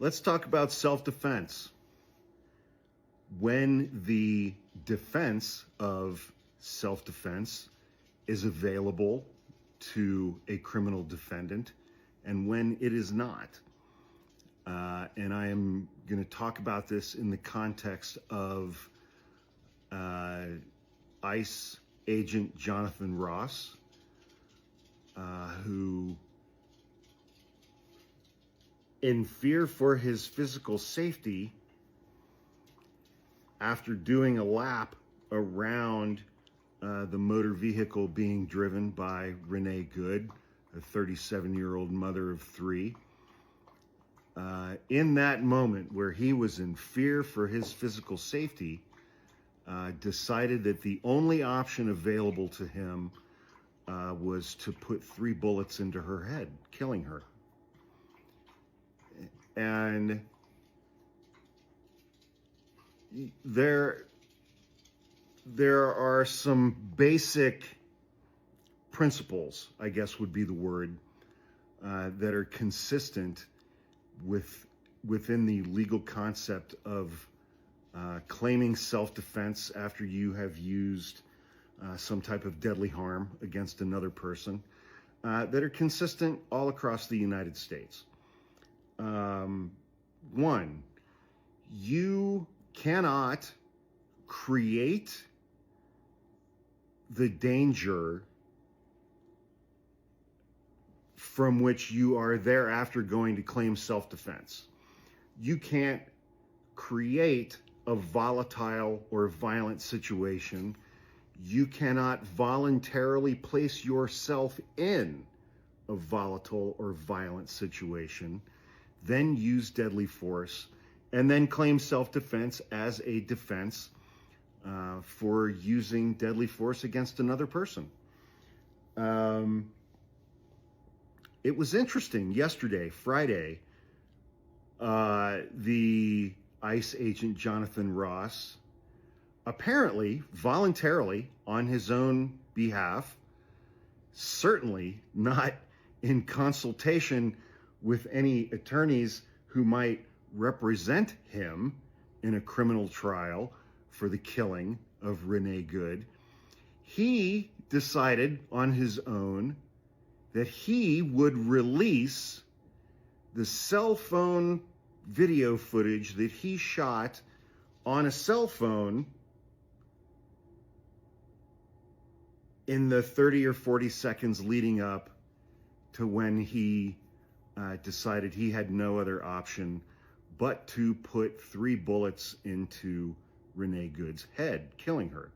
Let's talk about self-defense. When the defense of self-defense is available to a criminal defendant and when it is not. And I am going to talk about this in the context of ICE agent Jonathan Ross, who, in fear for his physical safety, after doing a lap around the motor vehicle being driven by Renee Good, a 37-year-old mother of three, in that moment where he was in fear for his physical safety, decided that the only option available to him was to put 3 bullets into her head, killing her. And there are some basic principles, I guess would be the word, that are consistent within the legal concept of claiming self-defense after you have used some type of deadly harm against another person, that are consistent all across the United States. One, you cannot create the danger from which you are thereafter going to claim self-defense. You can't create a volatile or violent situation. You cannot voluntarily place yourself in a volatile or violent situation, then use deadly force, and then claim self-defense as a defense for using deadly force against another person. It was interesting yesterday, Friday, the ICE agent Jonathan Ross, apparently voluntarily on his own behalf, certainly not in consultation with any attorneys who might represent him in a criminal trial for the killing of Renee Good, he decided on his own that he would release the cell phone video footage that he shot on a cell phone in the 30 or 40 seconds leading up to when he decided he had no other option but to put 3 bullets into Renee Good's head, killing her.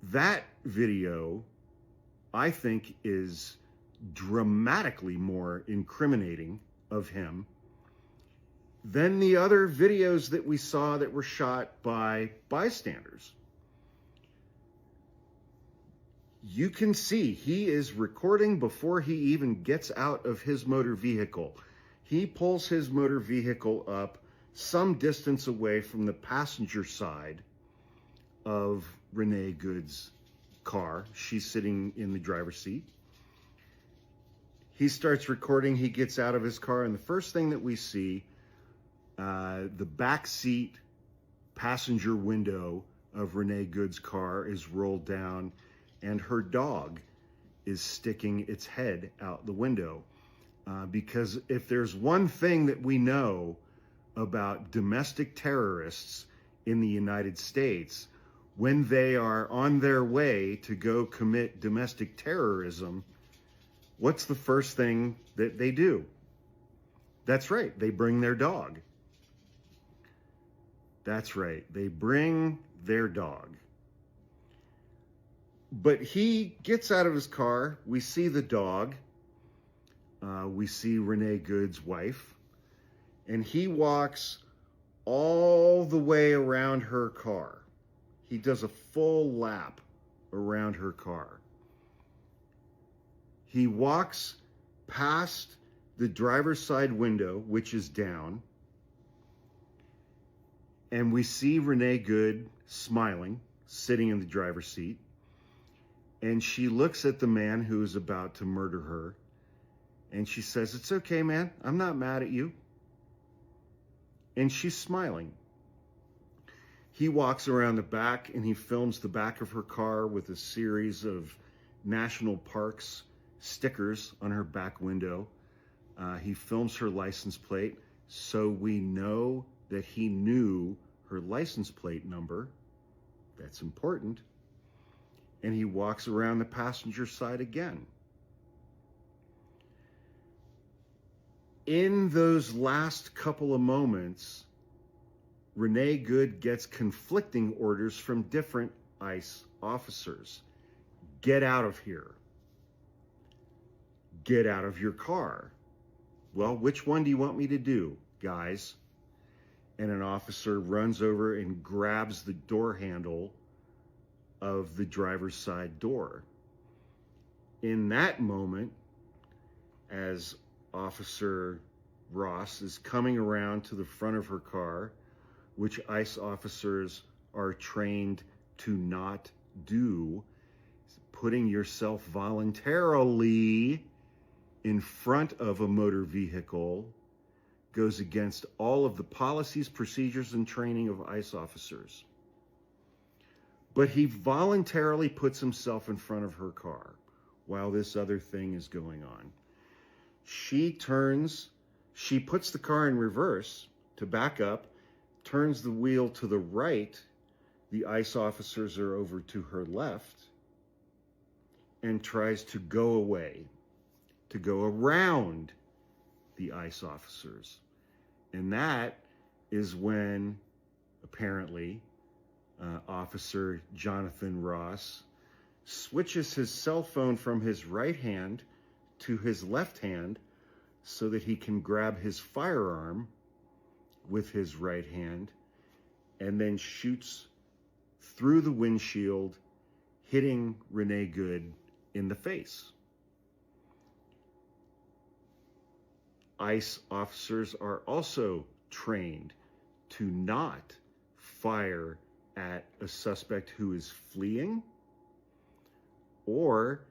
That video, I think, is dramatically more incriminating of him than the other videos that we saw that were shot by bystanders. You can see he is recording before he even gets out of his motor vehicle. He pulls his motor vehicle up some distance away from the passenger side of Renee Good's car. She's sitting in the driver's seat. He starts recording. He gets out of his car, and the first thing that we see, the backseat passenger window of Renee Good's car is rolled down, and her dog is sticking its head out the window. Because if there's one thing that we know about domestic terrorists in the United States, when they are on their way to go commit domestic terrorism, what's the first thing that they do? That's right, they bring their dog. That's right, they bring their dog. But he gets out of his car. We see the dog. We see Renee Good's wife. And he walks all the way around her car. He does a full lap around her car. He walks past the driver's side window, which is down. And we see Renee Good smiling, sitting in the driver's seat. And she looks at the man who is about to murder her. And she says, "It's okay, man. I'm not mad at you." And she's smiling. He walks around the back and he films the back of her car with a series of national parks stickers on her back window. He films her license plate, so we know that he knew her license plate number. That's important. And he walks around the passenger side again. In those last couple of moments, Renee Good gets conflicting orders from different ICE officers. Get out of here. Get out of your car. Well, which one do you want me to do, guys? And an officer runs over and grabs the door handle of the driver's side door. In that moment, as Officer Ross is coming around to the front of her car, which ICE officers are trained to not do, putting yourself voluntarily in front of a motor vehicle goes against all of the policies, procedures, and training of ICE officers. But he voluntarily puts himself in front of her car while this other thing is going on. She puts the car in reverse to back up, turns the wheel to the right. The ICE officers are over to her left, and tries to go away, to go around the ICE officers. And that is when, apparently, Officer Jonathan Ross switches his cell phone from his right hand to his left hand so that he can grab his firearm with his right hand, and then shoots through the windshield, hitting Renee Good in the face. ICE officers are also trained to not fire at a suspect who is fleeing, or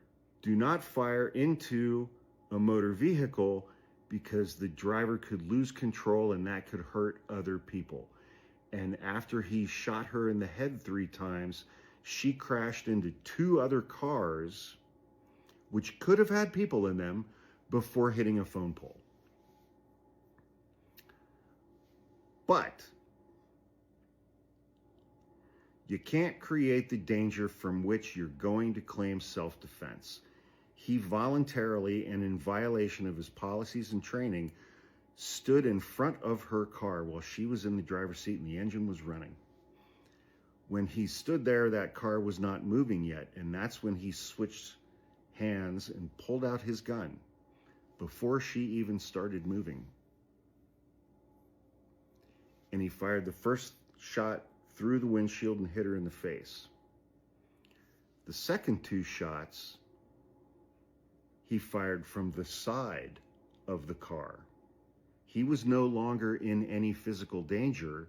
do not fire into a motor vehicle because the driver could lose control and that could hurt other people. And after he shot her in the head 3 times, she crashed into 2 other cars, which could have had people in them, before hitting a phone pole. But you can't create the danger from which you're going to claim self-defense. He voluntarily, and in violation of his policies and training, stood in front of her car while she was in the driver's seat and the engine was running. When he stood there, that car was not moving yet, and that's when he switched hands and pulled out his gun before she even started moving. And he fired the first shot through the windshield and hit her in the face. The second 2 shots, he fired from the side of the car. He was no longer in any physical danger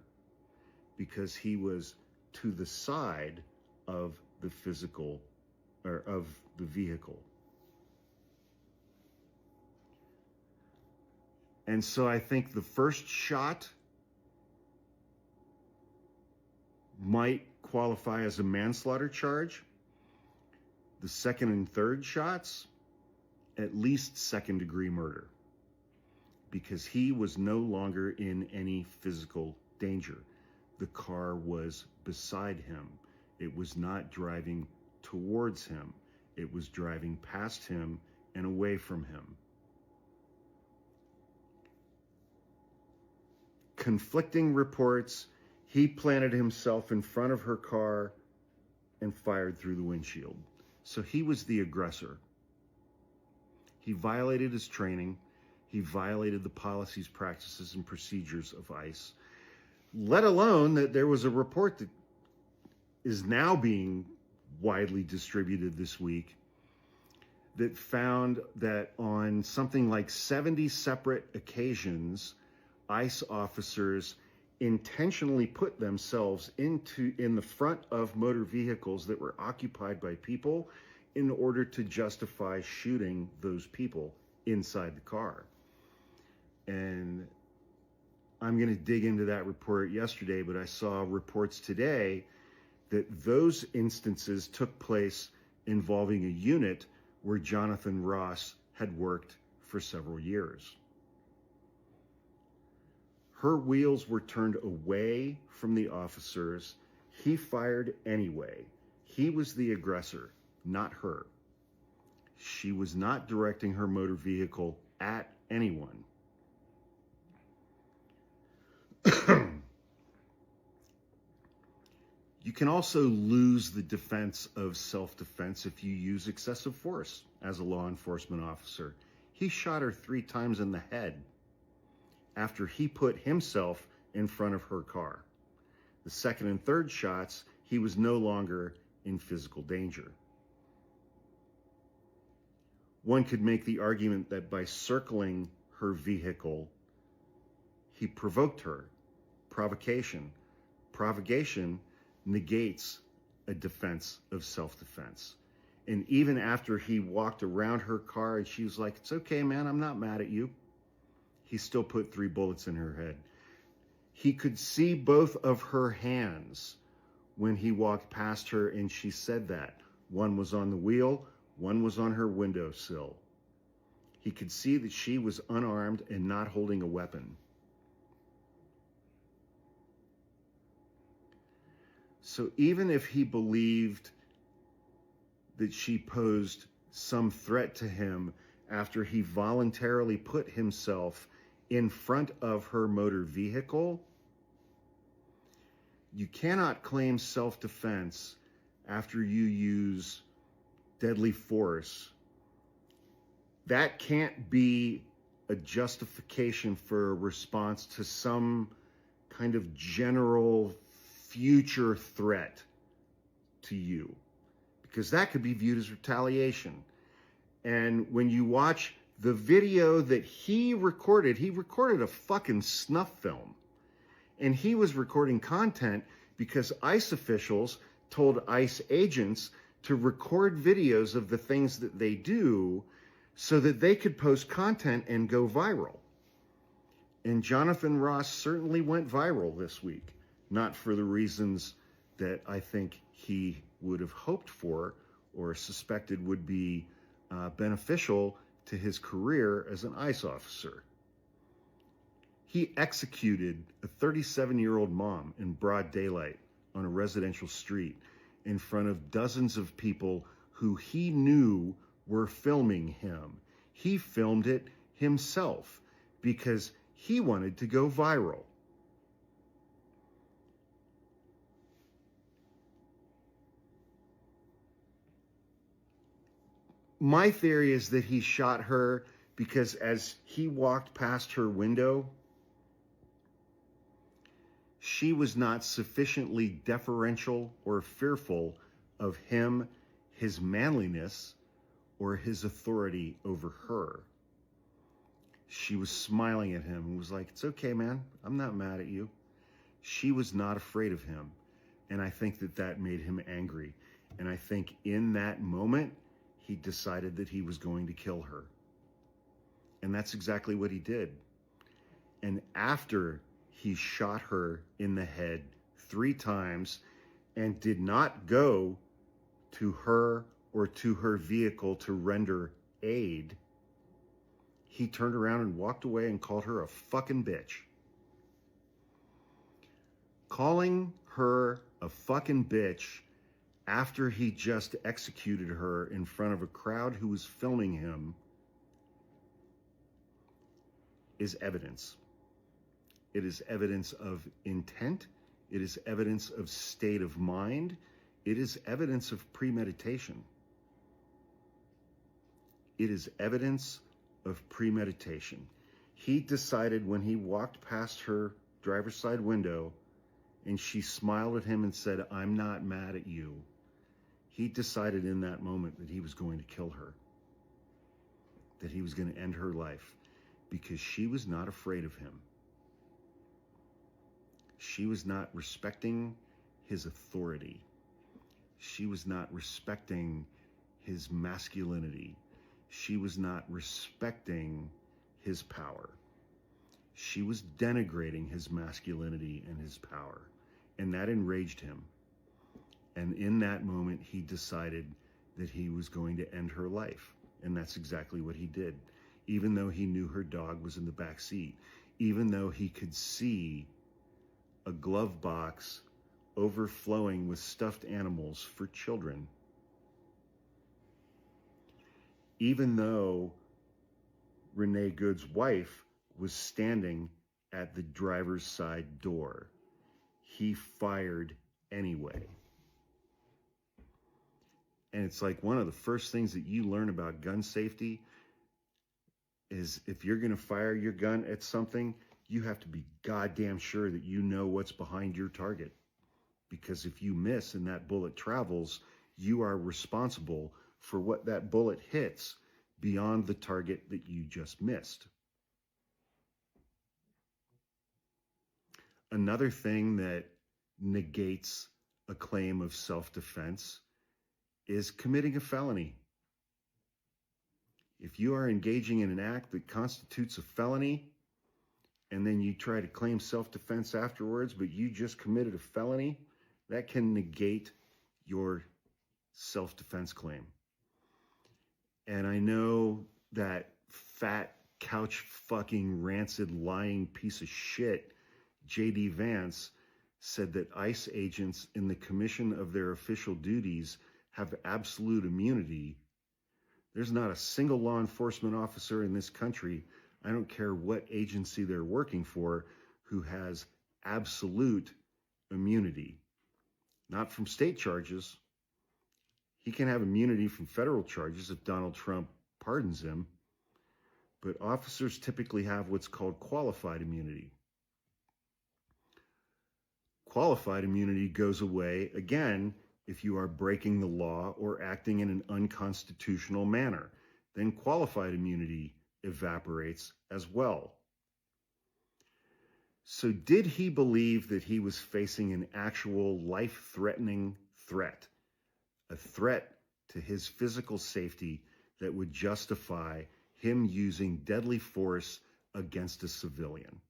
because he was to the side of the vehicle. And so I think the first shot might qualify as a manslaughter charge. The second and third shots, at least second-degree murder, because he was no longer in any physical danger. The car was beside him. It was not driving towards him. It was driving past him and away from him. Conflicting reports. He planted himself in front of her car and fired through the windshield. So he was the aggressor. He violated his training. He violated the policies, practices, and procedures of ICE, let alone that there was a report that is now being widely distributed this week that found that on something like 70 separate occasions, ICE officers intentionally put themselves in the front of motor vehicles that were occupied by people in order to justify shooting those people inside the car. And I'm going to dig into that report yesterday, but I saw reports today that those instances took place involving a unit where Jonathan Ross had worked for several years. Her wheels were turned away from the officers. He fired anyway. He was the aggressor, not her. She was not directing her motor vehicle at anyone. You can also lose the defense of self-defense if you use excessive force as a law enforcement officer. He shot her 3 times in the head after he put himself in front of her car. The second and third shots, he was no longer in physical danger. One could make the argument that by circling her vehicle, he provoked her. Provocation. Provocation negates a defense of self-defense. And even after he walked around her car and she was like, "It's okay, man, I'm not mad at you," he still put 3 bullets in her head. He could see both of her hands when he walked past her, and she said that. One was on the wheel, one was on her windowsill. He could see that she was unarmed and not holding a weapon. So even if he believed that she posed some threat to him after he voluntarily put himself in front of her motor vehicle, you cannot claim self-defense after you use deadly force. That can't be a justification for a response to some kind of general future threat to you, because that could be viewed as retaliation. And when you watch the video that he recorded a fucking snuff film. And he was recording content because ICE officials told ICE agents to record videos of the things that they do so that they could post content and go viral. And Jonathan Ross certainly went viral this week, not for the reasons that I think he would have hoped for or suspected would be beneficial to his career as an ICE officer. He executed a 37-year-old mom in broad daylight on a residential street in front of dozens of people who he knew were filming him. He filmed it himself because he wanted to go viral. My theory is that he shot her because as he walked past her window, she was not sufficiently deferential or fearful of him, his manliness, or his authority over her. She was smiling at him and was like, "It's okay, man. I'm not mad at you." She was not afraid of him. And I think that that made him angry. And I think in that moment, he decided that he was going to kill her. And that's exactly what he did. And after he shot her in the head 3 times and did not go to her or to her vehicle to render aid, he turned around and walked away and called her a fucking bitch. Calling her a fucking bitch after he just executed her in front of a crowd who was filming him is evidence. It is evidence of intent. It is evidence of state of mind. It is evidence of premeditation. It is evidence of premeditation. He decided when he walked past her driver's side window and she smiled at him and said, "I'm not mad at you," he decided in that moment that he was going to kill her, that he was going to end her life because she was not afraid of him. She was not respecting his authority. She was not respecting his masculinity. she was not respecting his power. She was denigrating his masculinity and his power, and that enraged him. And in that moment, he decided that he was going to end her life. And that's exactly what he did. Even though he knew her dog was in the back seat, even though he could see a glove box overflowing with stuffed animals for children, even though Renee Good's wife was standing at the driver's side door, he fired anyway. And it's like one of the first things that you learn about gun safety is if you're going to fire your gun at something, you have to be goddamn sure that you know what's behind your target. Because if you miss and that bullet travels, you are responsible for what that bullet hits beyond the target that you just missed. Another thing that negates a claim of self-defense is committing a felony. If you are engaging in an act that constitutes a felony, and then you try to claim self-defense afterwards, but you just committed a felony, that can negate your self-defense claim. And I know that fat, couch fucking, rancid, lying piece of shit, J.D. Vance, said that ICE agents in the commission of their official duties have absolute immunity. There's not a single law enforcement officer in this country, I don't care what agency they're working for, who has absolute immunity. Not from state charges. He can have immunity from federal charges if Donald Trump pardons him. But officers typically have what's called qualified immunity. Qualified immunity goes away, again, if you are breaking the law or acting in an unconstitutional manner. Then qualified immunity evaporates as well. So did he believe that he was facing an actual life-threatening threat? A threat to his physical safety that would justify him using deadly force against a civilian?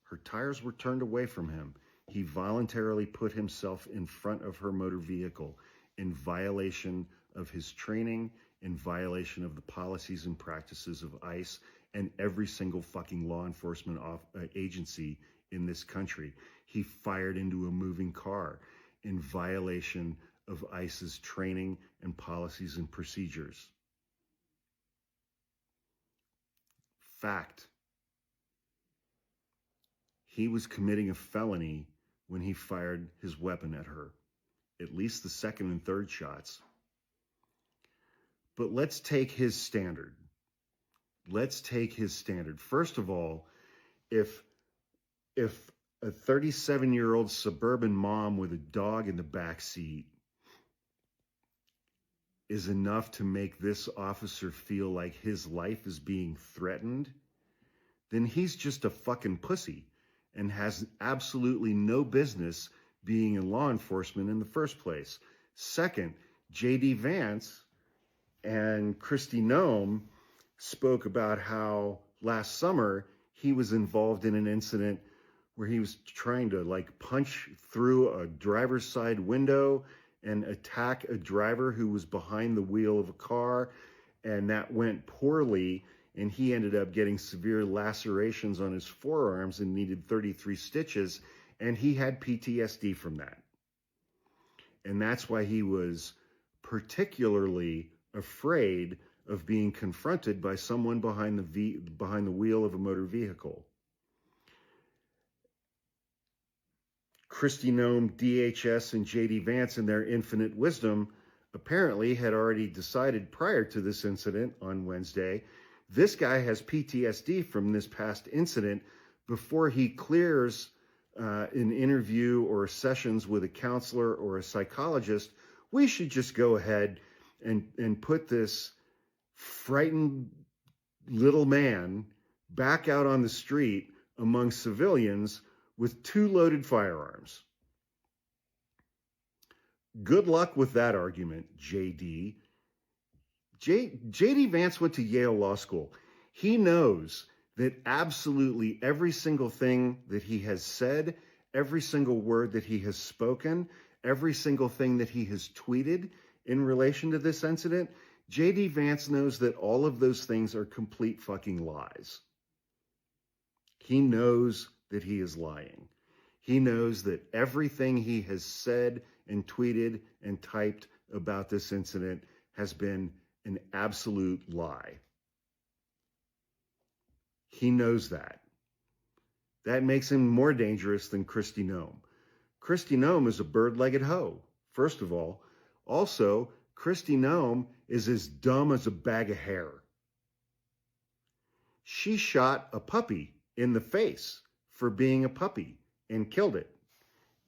Her tires were turned away from him. He voluntarily put himself in front of her motor vehicle in violation of his training, in violation of the policies and practices of ICE and every single fucking law enforcement agency in this country. He fired into a moving car in violation of ICE's training and policies and procedures. Fact. He was committing a felony when he fired his weapon at her, at least the second and third shots. But let's take his standard. Let's take his standard. First of all, if a 37-year-old suburban mom with a dog in the back seat is enough to make this officer feel like his life is being threatened, then he's just a fucking pussy and has absolutely no business being in law enforcement in the first place. Second, J.D. Vance and Christi Noem spoke about how last summer he was involved in an incident where he was trying to punch through a driver's side window and attack a driver who was behind the wheel of a car, and that went poorly, and he ended up getting severe lacerations on his forearms and needed 33 stitches, and he had PTSD from that. And that's why he was particularly afraid of being confronted by someone behind the wheel of a motor vehicle. Christi Noem, DHS, and J.D. Vance, in their infinite wisdom, apparently had already decided prior to this incident on Wednesday, this guy has PTSD from this past incident. Before he clears an interview or sessions with a counselor or a psychologist, we should just go ahead and put this frightened little man back out on the street among civilians with 2 loaded firearms. Good luck with that argument, JD. J.D. Vance went to Yale Law School. He knows that absolutely every single thing that he has said, every single word that he has spoken, every single thing that he has tweeted in relation to this incident, J.D. Vance knows that all of those things are complete fucking lies. He knows that he is lying. He knows that everything he has said and tweeted and typed about this incident has been an absolute lie. He knows that. That makes him more dangerous than Christi Noem. Christi Noem is a bird-legged hoe, first of all. Also, Christi Noem is as dumb as a bag of hair. She shot a puppy in the face for being a puppy and killed it,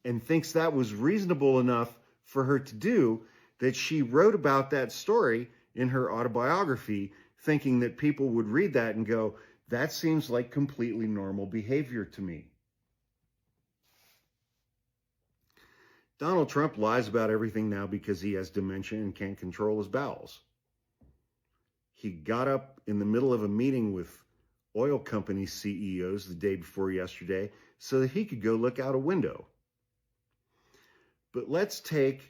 and thinks that was reasonable enough for her to do that she wrote about that story in her autobiography, thinking that people would read that and go, that seems like completely normal behavior to me. Donald Trump lies about everything now because he has dementia and can't control his bowels. He got up in the middle of a meeting with oil company CEOs the day before yesterday so that he could go look out a window. But let's take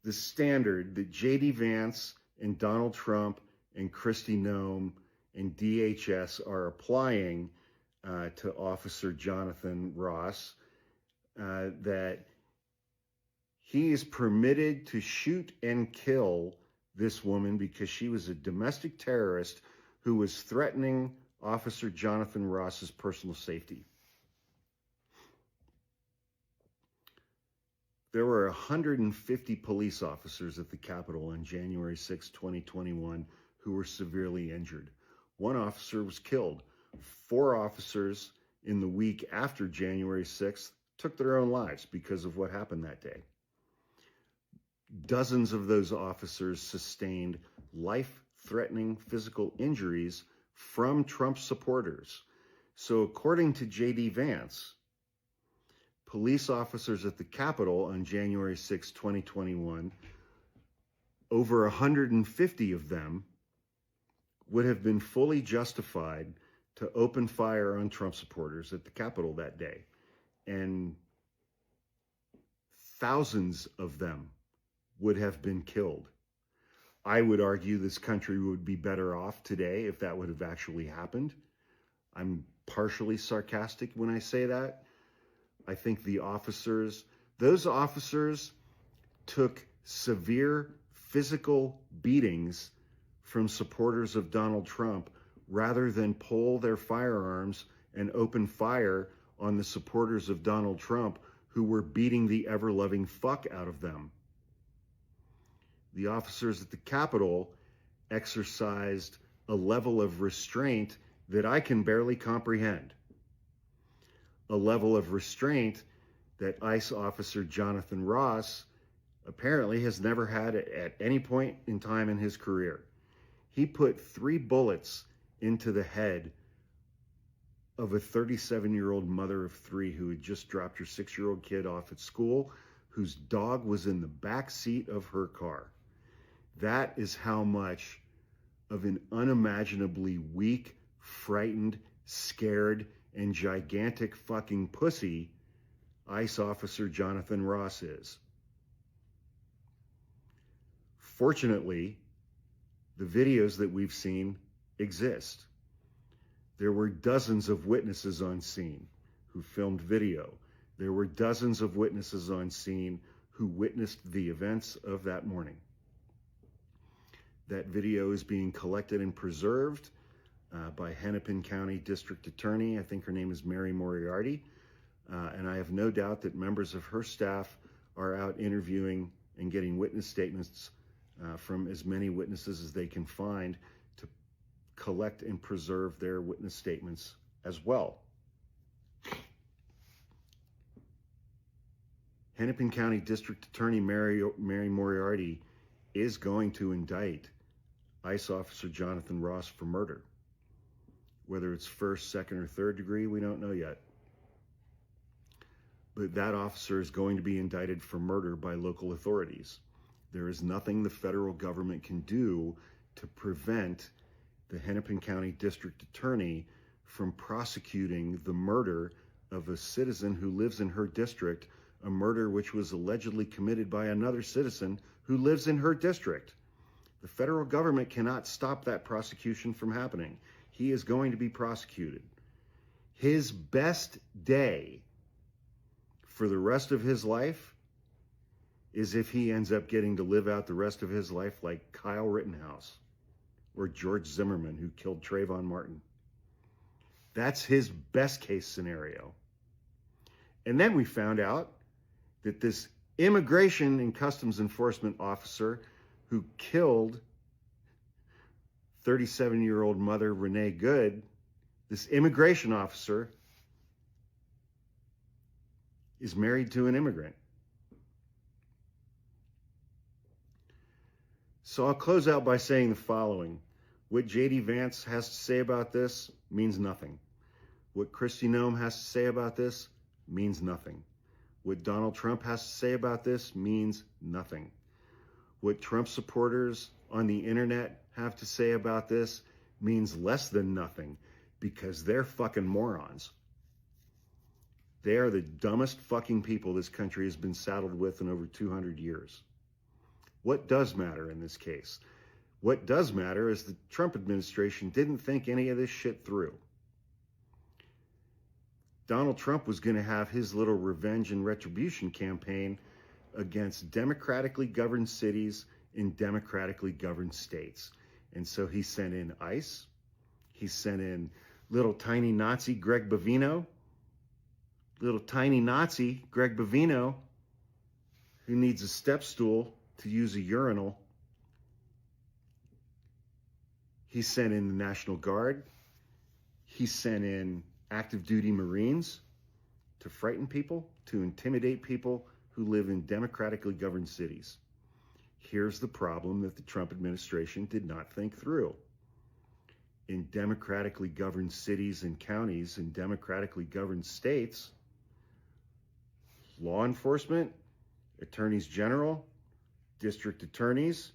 the standard that J.D. Vance and Donald Trump and Christi Noem and DHS are applying to Officer Jonathan Ross, that he is permitted to shoot and kill this woman because she was a domestic terrorist who was threatening Officer Jonathan Ross's personal safety. There were 150 police officers at the Capitol on January 6, 2021, who were severely injured. One officer was killed. 4 officers in the week after January 6th took their own lives because of what happened that day. Dozens of those officers sustained life-threatening physical injuries from Trump supporters. So according to J.D. Vance, police officers at the Capitol on January 6, 2021, over 150 of them would have been fully justified to open fire on Trump supporters at the Capitol that day. And thousands of them would have been killed. I would argue this country would be better off today if that would have actually happened. I'm partially sarcastic when I say that. I think those officers took severe physical beatings from supporters of Donald Trump rather than pull their firearms and open fire on the supporters of Donald Trump who were beating the ever-loving fuck out of them. The officers at the Capitol exercised a level of restraint that I can barely comprehend. A level of restraint that ICE officer Jonathan Ross apparently has never had at any point in time in his career. He put 3 bullets into the head of a 37-year-old mother of 3 who had just dropped her 6-year-old kid off at school, whose dog was in the back seat of her car. That is how much of an unimaginably weak, frightened, scared, and gigantic fucking pussy ICE officer Jonathan Ross is. Fortunately, the videos that we've seen exist. There were dozens of witnesses on scene who filmed video. There were dozens of witnesses on scene who witnessed the events of that morning. That video is being collected and preserved by Hennepin County District Attorney. I think her name is Mary Moriarty. And I have no doubt that members of her staff are out interviewing and getting witness statements from as many witnesses as they can find to collect and preserve their witness statements as well. Hennepin County District Attorney Mary Moriarty is going to indict ICE officer Jonathan Ross for murder. Whether it's first, second, or third degree, we don't know yet. But that officer is going to be indicted for murder by local authorities. There is nothing the federal government can do to prevent the Hennepin County District Attorney from prosecuting the murder of a citizen who lives in her district, a murder which was allegedly committed by another citizen who lives in her district. The federal government cannot stop that prosecution from happening. He is going to be prosecuted. His best day for the rest of his life is if he ends up getting to live out the rest of his life like Kyle Rittenhouse or George Zimmerman, who killed Trayvon Martin. That's his best case scenario. And then we found out that this immigration and customs enforcement officer who killed 37-year-old mother Renee Good, this immigration officer is married to an immigrant. So I'll close out by saying the following. What J.D. Vance has to say about this means nothing. What Christi Noem has to say about this means nothing. What Donald Trump has to say about this means nothing. What Trump supporters on the internet have to say about this means less than nothing, because they're fucking morons. They are the dumbest fucking people this country has been saddled with in over 200 years. What does matter in this case? What does matter is the Trump administration didn't think any of this shit through. Donald Trump was going to have his little revenge and retribution campaign against democratically governed cities in democratically governed states. And so he sent in ICE. He sent in little tiny Nazi Greg Bavino. Little tiny Nazi Greg Bavino, who needs a step stool to use a urinal. He sent in the National Guard. He sent in active duty Marines to frighten people, to intimidate people who live in democratically governed cities. Here's the problem that the Trump administration did not think through. In democratically governed cities and counties, in democratically governed states, law enforcement, attorneys general, district attorneys,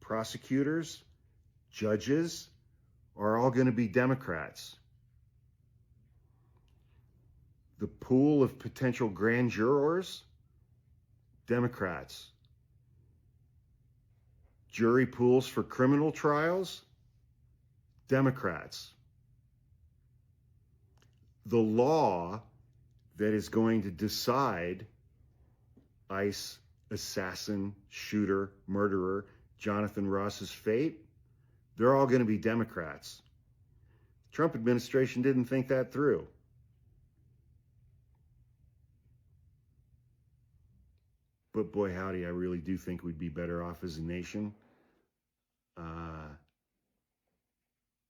prosecutors, judges are all going to be Democrats. The pool of potential grand jurors, Democrats. Jury pools for criminal trials, Democrats. The law that is going to decide ICE assassin, shooter, murderer, Jonathan Ross's fate, they're all going to be Democrats. The Trump administration didn't think that through. But boy, howdy, I really do think we'd be better off as a nation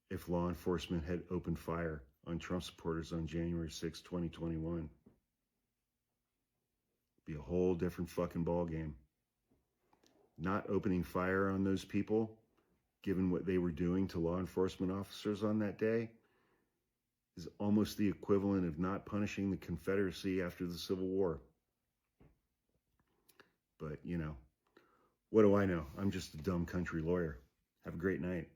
if law enforcement had opened fire on Trump supporters on January 6, 2021. Be a whole different fucking ballgame. Not opening fire on those people, given what they were doing to law enforcement officers on that day, is almost the equivalent of not punishing the Confederacy after the Civil War. But, you know, what do I know? I'm just a dumb country lawyer. Have a great night.